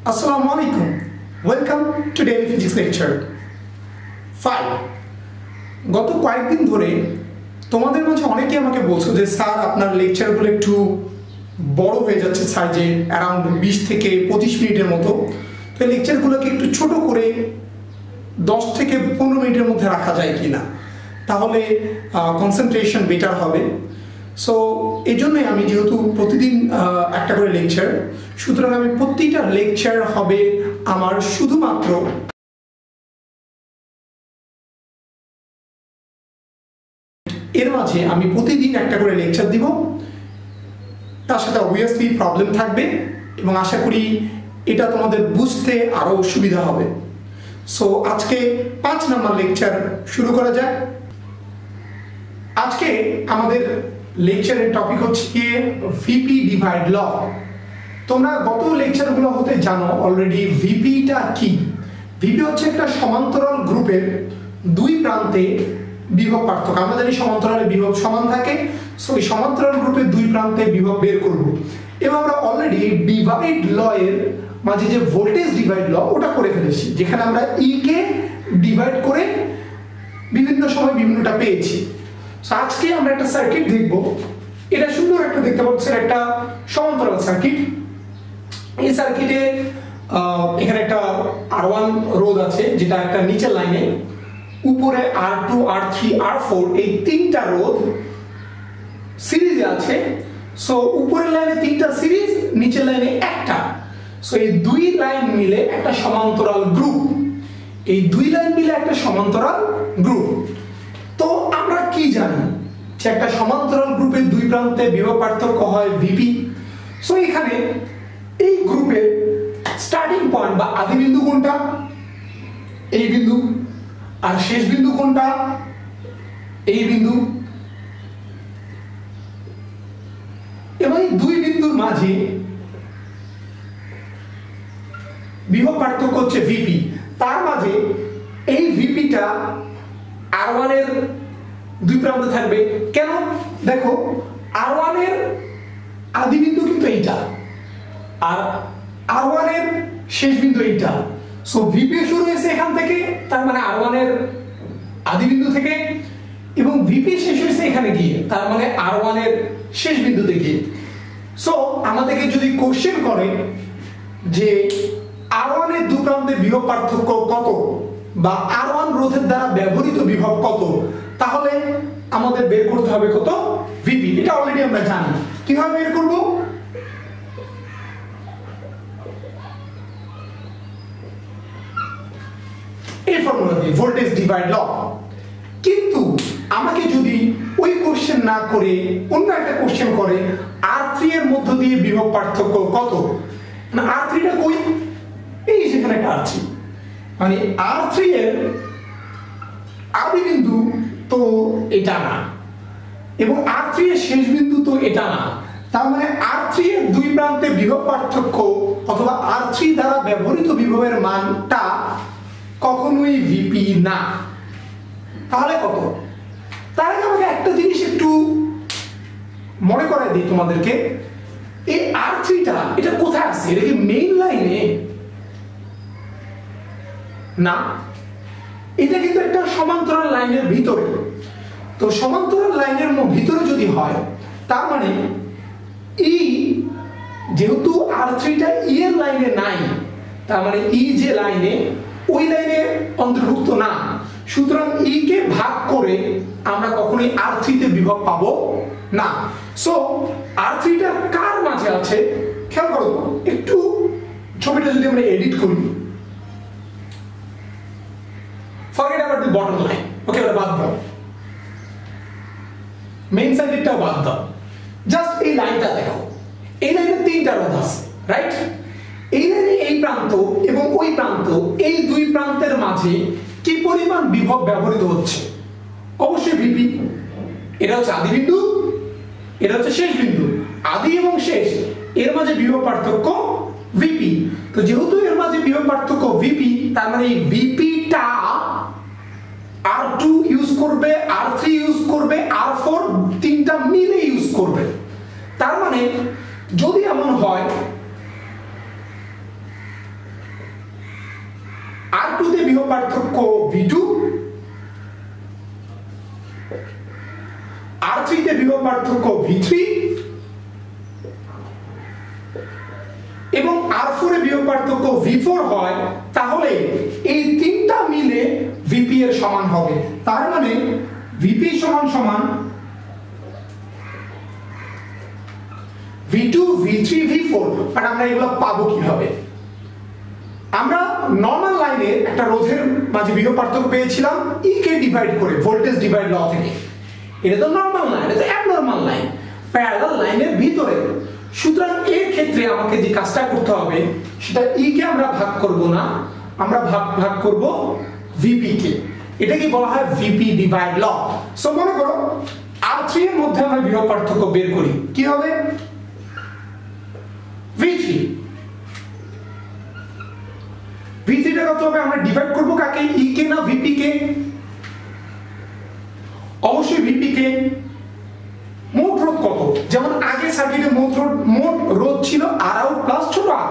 Assalamu alaikum. Welcome to Daily Physics Lecture 5. গত কয়েকদিন ধরে তোমাদের মাঝে অনেকেই আমাকে বলছো যে স্যার আপনার লেকচারগুলো একটু বড় হয়ে যাচ্ছে সাইজে, অ্যারাউন্ড 20 থেকে 25 মিনিটের মতো। তো এই লেকচারগুলোকে একটু ছোট করে 10 থেকে 15 মিনিটের মধ্যে রাখা যায় কিনা, তাহলে কনসেন্ট্রেশন বেটার হবে। সো এই জন্যই আমি যেহেতু প্রতিদিন একটা করে লেকচার, সুতরাং আমি প্রতিটা লেকচার হবে আমার শুধুমাত্র এর মাঝে আমি প্রতিদিন একটা করে লেকচার দিব। তার সাথে অবভিয়াসলি প্রবলেম থাকবে এবং আশা করি এটা তোমাদের বুঝতে আরও সুবিধা হবে। সো আজকে 5 নম্বর লেকচার শুরু করা যায়। আজকে আমাদের লেকচারের টপিক হচ্ছে ভিপি ডিভাইড ল। তোমরা গত লেকচারগুলো হতে জানো অলরেডি ভিপিটা কি। ভিপি হচ্ছে একটা সমান্তরাল গ্রুপের দুই প্রান্তে বিভব পার্থক্য। আমরা জানি সমান্তরালে বিভব সমান থাকে, সো এই সমান্তরাল গ্রুপের দুই প্রান্তে বিভব বের করব। এবং আমরা অলরেডি ডিভাইড ল এর মাঝে যে ভোল্টেজ ডিভাইড ল ওটা করে ফেলেছি, যেখানে আমরা ই কে ডিভাইড করে বিভিন্ন সময় বিভিন্নটা পেয়েছি। আজকে আমরা একটা সার্কিট দেখব। এটা সুন্দর একটা দেখতে পাচ্ছেন একটা সমান্তরাল সার্কিট। এই সার্কিটে এখানে একটা R1 রোধ আছে, যেটা একটা নিচের লাইনে, উপরে R2 R3 R4 এই তিনটা রোধ সিরিজে আছে। সো উপরের লাইনে তিনটা সিরিজ, নিচের লাইনে একটা। সো এই দুই লাইন মিলে একটা সমান্তরাল গ্রুপ। এই দুই লাইন মিলে একটা সমান্তরাল গ্রুপ। তো আমরা কি জানি যে একটা সমান্তরাল গ্রুপের দুই প্রান্তে বিভব পার্থক্য হয় ভিপি। সো এখানে এই গ্রুপের স্টার্টিং পয়েন্ট বা আদি বিন্দু কোনটা? এই বিন্দু। আর শেষ বিন্দু কোনটা? এই বিন্দু। এবং এই দুই বিন্দুর মাঝে বিভব পার্থক্য হচ্ছে ভিপি। তার মাঝে এই ভিপিটা R1 এর দুই প্রান্তে থাকবে। কেন? দেখো, R1 এর আদি বিন্দু কিন্তু এইটা, আর R1 এর শেষ বিন্দু এইটা। সো ভিপি শুরু হয়েছে এখান থেকে, তার মানে R1 এর আদি বিন্দু থেকে, এবং ভিপি শেষ হয়েছে এখানে গিয়ে, তার মানে R1 এর শেষ বিন্দুতে গিয়ে। সো আমাদেরকে যদি কোশ্চেন করে যে R1 এর দুই প্রান্তের বিভব পার্থক্য কত, বা R1 রোধের দ্বারা ব্যবহৃত বিভব কত, তাহলে আমাদের বের করতে হবে কত? ভিপি। এটা অলরেডি আমরা জানি। কিভাবে বের করব? এই ফর্মুলা দিয়ে, ভোল্টেজ ডিভাইড ল। কিন্তু আমাকে যদি ওই কোশ্চেন না করে অন্য একটা কোশ্চেন করে R3 এর মধ্য দিয়ে বিভব পার্থক্য কত, না R3 টা কই? এই যেখানে একটা R3, মানে R3 এর আদি বিন্দু তো এটা না, এবং R3 এর শেষ বিন্দু তো এটা না। তার মানে R3 এর দুই প্রান্তে বিভব পার্থক্য অথবা R3 দ্বারা ব্যবহৃত বিভবের মানটা কখনোই ভিপি না। তাহলে কত? তার আগে আমাকে একটা জিনিস একটু মনে করাই দিই তোমাদেরকে। এই R3 টা এটা কোথায় আছে? এটা কি মেইন লাইনে? না, এটা কিন্তু একটা সমান্তরাল লাইনের ভিতরে। তো সমান্তরাল লাইনের ভিতরে যদি হয়, তার মানে ই, যেহেতু R3 টা ই এর লাইনে নাই, তার মানে ই যে লাইনে, ওই লাইনে অন্তর্ভুক্ত না। সুতরাং ই কে ভাগ করে আমরা কখনোই R3 তে বিভব পাবো না। সো R3 টা কার মাঝে আছে খেয়াল করো। একটু ছবিটা যদি আমরা এডিট করি, forget about the bottom line, ওকে, ওটা বাদ দাও, মেইন সার্কিটটাও বাদ দাও, জাস্ট এই লাইনটা দেখো। এই লাইনে তিনটা রোধ আছে, রাইট? এই লাইনে এই প্রান্ত এবং ওই প্রান্ত, এই দুই প্রান্তের মাঝে কি পরিমাণ বিভব ব্যবহৃত হচ্ছে? অবশ্যই ভিপি। এটা হচ্ছে আদি বিন্দু, এটা হচ্ছে শেষ বিন্দু। আদি এবং শেষ এর মাঝে বিভব পার্থক্য ভিপি। তো যেহেতু এর মাঝে বিভব পার্থক্য ভিপি, তার মানে এই ভিপিটা R2 ইউজ করবে, R3 ইউজ করবে, R4 তিনটা মিলে ইউজ করবে। তার মানে যদি এমন হয় বিভব পার্থক্য V2, R3 তে বিভব পার্থক্য V3 এবং R4 এ বিভব পার্থক্য V4 হয়, তাহলে এই তিনটা মিলে VP এর সমান হবে। তার মানে VP সমান সমান V2 V3 V4। বাট আমরা এগুলো পাবো কিভাবে? আমরা নরমাল লাইনে একটা রোধের মাঝে বিভব পার্থক্য পেয়েছিলাম E কে ডিভাইড করে ভোল্টেজ ডিভাইড ল থেকে। এটা তো নরমাল লাইন, এটা তো অ্যাবনরমাল লাইন, প্যারালাল লাইনের ভিতরে। সুতরাং এর ক্ষেত্রে আমাকে যে কাজটা করতে হবে সেটা E কে আমরা ভাগ করব না, আমরা ভাগ করব VP কে। এটাকে বলা হয় VP ডিভাইড ল। সো মনে করো R3 এর মধ্যে আমরা বিভব পার্থক্য বের করি, কি হবে? V3 টা কত হবে? আমরা ডিভাইড করব কাকে? E কে না VP কে? অবশ্যই VP কে। মোট রোধ কত? যেমন আগে সার্কিটে মোট রোধ ছিল Rout প্লাস ছোট r।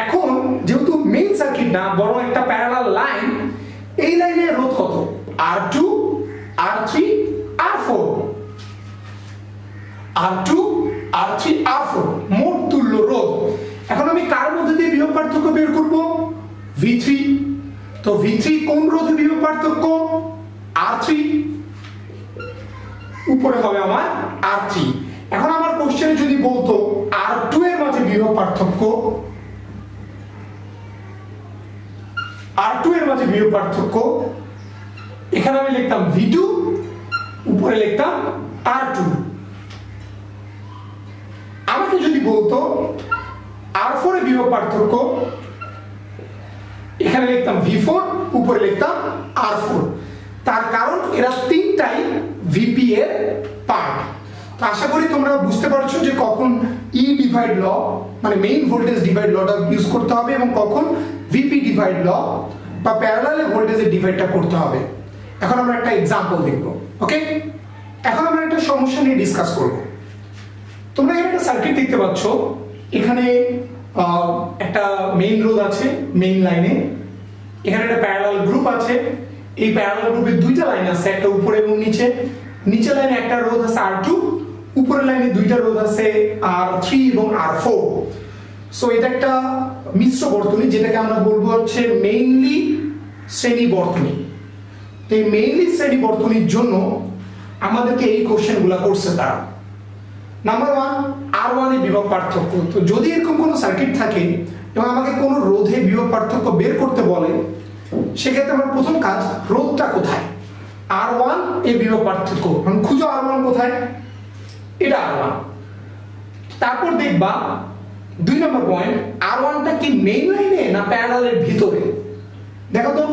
এখন যেহেতু মেইন সার্কিট না বরং একটা প্যারালাল লাইন, এই লাইনের রোধ কত? R2 R3 R4, R2 R3 R4 মোট তুল্য রোধ। এখন আমি কার মধ্যে দিয়ে বিভব পার্থক্য বের করব? V3। তো V3 কোন রোধে বিভব পার্থক্য? R3, উপরে হবে আমার R3। এখন আমার কোশ্চেনে যদি বলতো R2 এর মাঝে বিভব পার্থক্য, R2 এর মাঝে বিভব পার্থক্য, এখানে আমি লিখতাম V2, উপরে লিখতাম R2। আমাকে যদি বলতো R4 এর বিভব পার্থক্য, এখানে লিখতাম V4, উপরে লিখতাম R4। তার কারণ এরা তিনটাই VP এর পার্ট। তো আশা করি তোমরা বুঝতে পারছো যে কখন E ডিভাইড ল মানে মেইন ভোল্টেজ ডিভাইড লটা ইউজ করতে হবে এবং কখন VP ডিভাইড ল বা প্যারালালে ভোল্টেজের ডিভাইডটা করতে হবে। এখন আমরা একটা एग्जांपल দেখব। ওকে, এখন আমরা একটা সমস্যা নিয়ে ডিসকাস করব। তোমরা এখানে একটা সার্কিট দেখতে পাচ্ছ, এখানে একটা মেইন রোধ আছে মেইন লাইনে, এখানে একটা প্যারালাল গ্রুপ আছে। এই প্যারালাল গ্রুপে দুইটা লাইন আছে, একটা উপরে এবং নিচে। নিচে লাইনে একটা রোধ আছে R2, উপরের লাইনে দুইটা রোধ আছে R3 এবং R4। সো এটা একটা মিশ্র বর্তনী, যেটাকে আমরা বলবো হচ্ছে মেইনলি শ্রেণী বর্তনী। তো এই মেইনলি শ্রেণী বর্তনীর জন্য আমাদেরকে এই কোশ্চেনগুলো করছে তারা। নাম্বার 1, R1 এর বিভব পার্থক্য। তো যদি এরকম কোনো সার্কিট থাকে এবং আমাকে কোনো রোধে বিভব পার্থক্য বের করতে বলে, সেক্ষেত্রে আমার প্রথম কাজ রোধটা কোথায়, R1 এর বিভব পার্থক্য। মানে খুঁজো R1 কোথায়, এটা R1। তারপর দেখবা 2 নম্বর পয়েন্ট, R1টা কি মেইন লাইনে না প্যারালালের ভিতরে? দেখো তো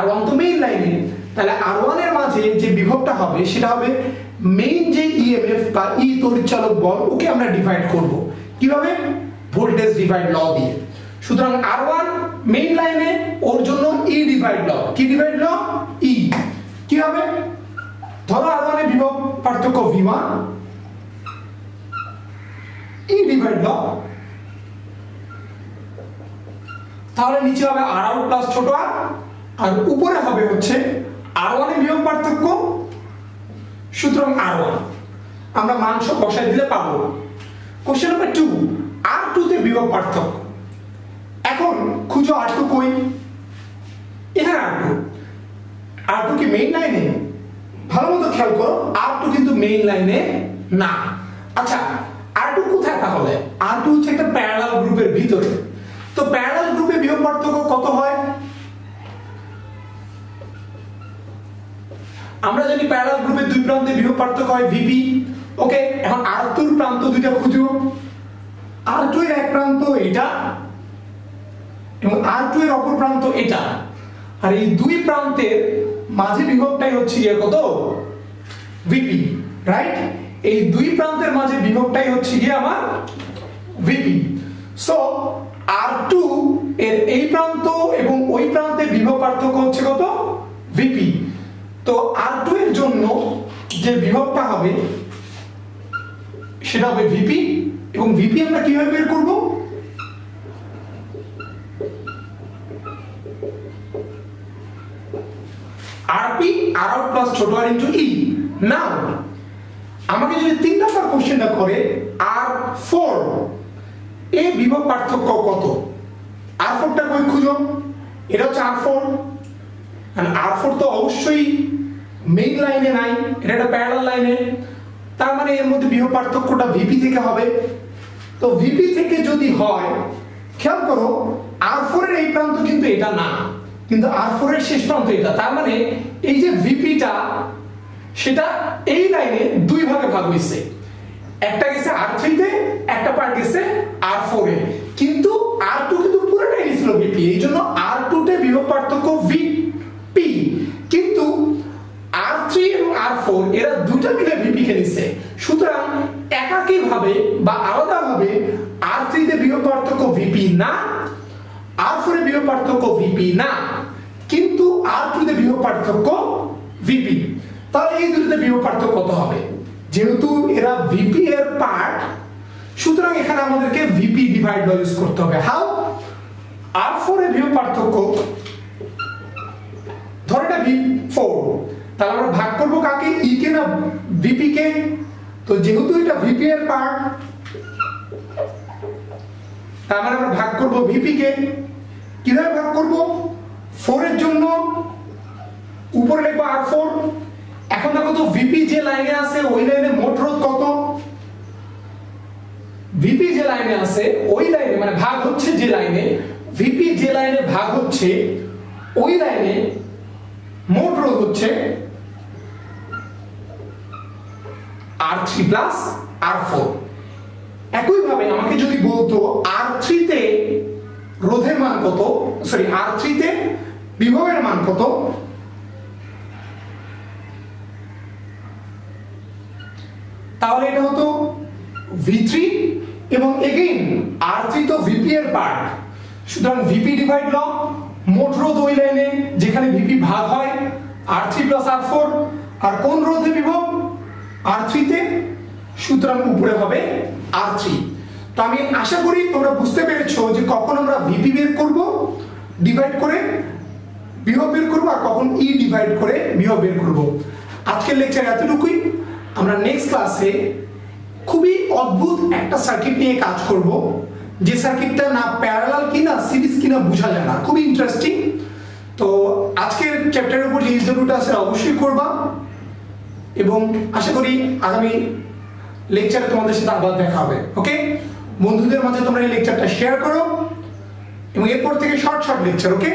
R1 তো মেইন লাইনে, তাহলে R1 এর মাঝে যে বিভবটা হবে সেটা হবে মেইন যে EMF বা E তড়িৎচালক বল, ওকে আমরা ডিভাইড করব কিভাবে? ভোল্টেজ ডিভাইড ল দিয়ে। সুতরাং R1 মেইন লাইনে, ওর জন্য E ডিভাইড ল। কি ডিভাইড ল? E। কি হবে? ধরো R1 এর বিভব পার্থক্য V1, E ডিভাইড ল, তাহলে নিচে হবে Rout প্লাস ছোট r, আর উপরে হবে হচ্ছে R1 এর বিভব পার্থক্য, সুতরাং R1 আমরা মান সব বসাই দিলে পাবো। কোশ্চেন নাম্বার 2, R2 তে বিভব পার্থক্য। এখন খুঁজো R2 কই? এখানে R2 কি মেইন লাইনে? ভালো মতো খেয়াল করো, R2 কিন্তু মেইন লাইনে না। আচ্ছা, R2 কোথায় তাহলে? R2 হচ্ছে একটা প্যারালাল গ্রুপের ভিতরে। তো প্যারালাল গ্রুপে বিভব পার্থক্য কত হয়? আমরা জানি প্যারালাল গ্রুপের দুই প্রান্তে বিভব পার্থক্য হয় VP। ওকে, এখন R2 এর প্রান্ত দুইটা খুঁজো। R2 এর এক প্রান্ত এটা এবং R2 এর অপর প্রান্ত এটা, আর এই দুই প্রান্তের মাঝে বিভবটাই হচ্ছে কত? VP, right? এই দুই প্রান্তের মাঝে বিভবটাই হচ্ছে গিয়ে আমার VP। সো R2 এর এই প্রান্ত এবং ওই প্রান্তে বিভব পার্থক্য হচ্ছে কত? VP। তো R2 এর জন্য যে বিভবটা হবে সেটা হবে VP, এবং VP আমরা কিভাবে বের করব? আর আউট প্লাস ছোট আর ইনটু ই। নাও আমাকে যদি 3 নাম্বার কোশ্চেনটা করে R4 এ বিভব পার্থক্য কত, R4 টা কই খুঁজো, এটা হচ্ছে R4, আর R4 তো অবশ্যই মেইন লাইনে নাই, এটা একটা প্যারালাল লাইনে, তার মানে এর মধ্যে বিভব পার্থক্যটা ভিপি থেকে হবে। তো ভিপি থেকে যদি হয়, খেয়াল করো R4 এর এই প্রান্ত কিন্তু এটা না, কিন্তু R4 এর শেষ প্রান্ত এটা, তার মানে এই যে ভিপিটা সেটা এই লাইনে দুই ভাগে ভাগ হইছে, একটা গেছে R3 তে, একটা পার্ট গেছে R4 এ, কিন্তু R2 কিন্তু পুরোটাই ছিল ভিপি, এইজন্য R2 তে বিভব পার্থক্য ভিপি, কিন্তু R3 এবং R4 এরা দুটো মিলে ভিপি কে নিছে, সুতরাং একাকী ভাবে বা আলাদা ভাবে R3 তে বিভব পার্থক্য ভিপি না, R4 এর বিভব পার্থক্য ভিপি না, কিন্তু R2 তে বিভব পার্থক্য ভিপি। তাহলে এই দুটোতে বিভব পার্থক্য কত হবে? যেহেতু এরা ভিপি এর পার্ট, সুতরাং এখানে আমাদেরকে ভিপি ডিভাইড ল ইউজ করতে হবে। হাউ? R4 এর বিভব পার্থক্য ধর এটা V4, তাহলে আমরা ভাগ করব কাকে, ই কে না ভিপি কে? তো যেহেতু এটা ভিপি এর পার্ট, তার মানে আমরা ভাগ করব ভিপি কে। কিভাবে ভাগ করব? 4 এর জন্য উপরে লিখব R4। এখন দেখো তো ভিপি যে লাইনে আছে ওই লাইনে মোট রোধ কত? ভিপি যে লাইনে আছে ওই লাইনে মানে ভাগ হচ্ছে যে লাইনে, ভিপি যে লাইনে ভাগ হচ্ছে ওই লাইনে মোট রোধ হচ্ছে R3 প্লাস R4। একই ভাবে আমাকে যদি বলতো R3 তে রোধের মান কত, সরি R3 তে বিভবের মান কত, তাহলে এটা হতো V3, এবং এগেইন R3 তো ভিপি এর পার্ট, সুতরাং ভিপি ডিভাইড ল মোট রোধ ওই লাইনে যেখানে ভিপি ভাগ হয় R3 প্লাস R4, আর কোন রোধে বিভব? R3 তে, সুতরাং উপরে হবে R3। তো আমি আশা করি তোমরা বুঝতে পেরেছো যে কখন আমরা ভিপি বের করব ডিভাইড করে বিভব বের করব, আর কখন ই ডিভাইড করে বিভব বের করব। আজকের লেকচার এতটুকুই। আমরা নেক্সট ক্লাসে খুবই অদ্ভুত একটা সার্কিট নিয়ে কাজ করব, যে সার্কিটটা না প্যারালাল কিনা সিরিজ কিনা বোঝা যায় না, খুবই ইন্টারেস্টিং। তো আজকের চ্যাপ্টারের উপর যে ইন্টারভিউটা আছে অবশ্যই করবা, এবং আশা করি আগামী লেকচারে তোমাদের সাথে আবার দেখা হবে। ওকে, বন্ধুদের মাঝে তোমরা এই লেকচারটা শেয়ার করো, এবং এরপর থেকে শর্ট লেকচার। ওকে,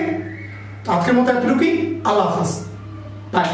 তো আজকের মতো এতটুকুই। আল্লাহ হাফেজ, বাই।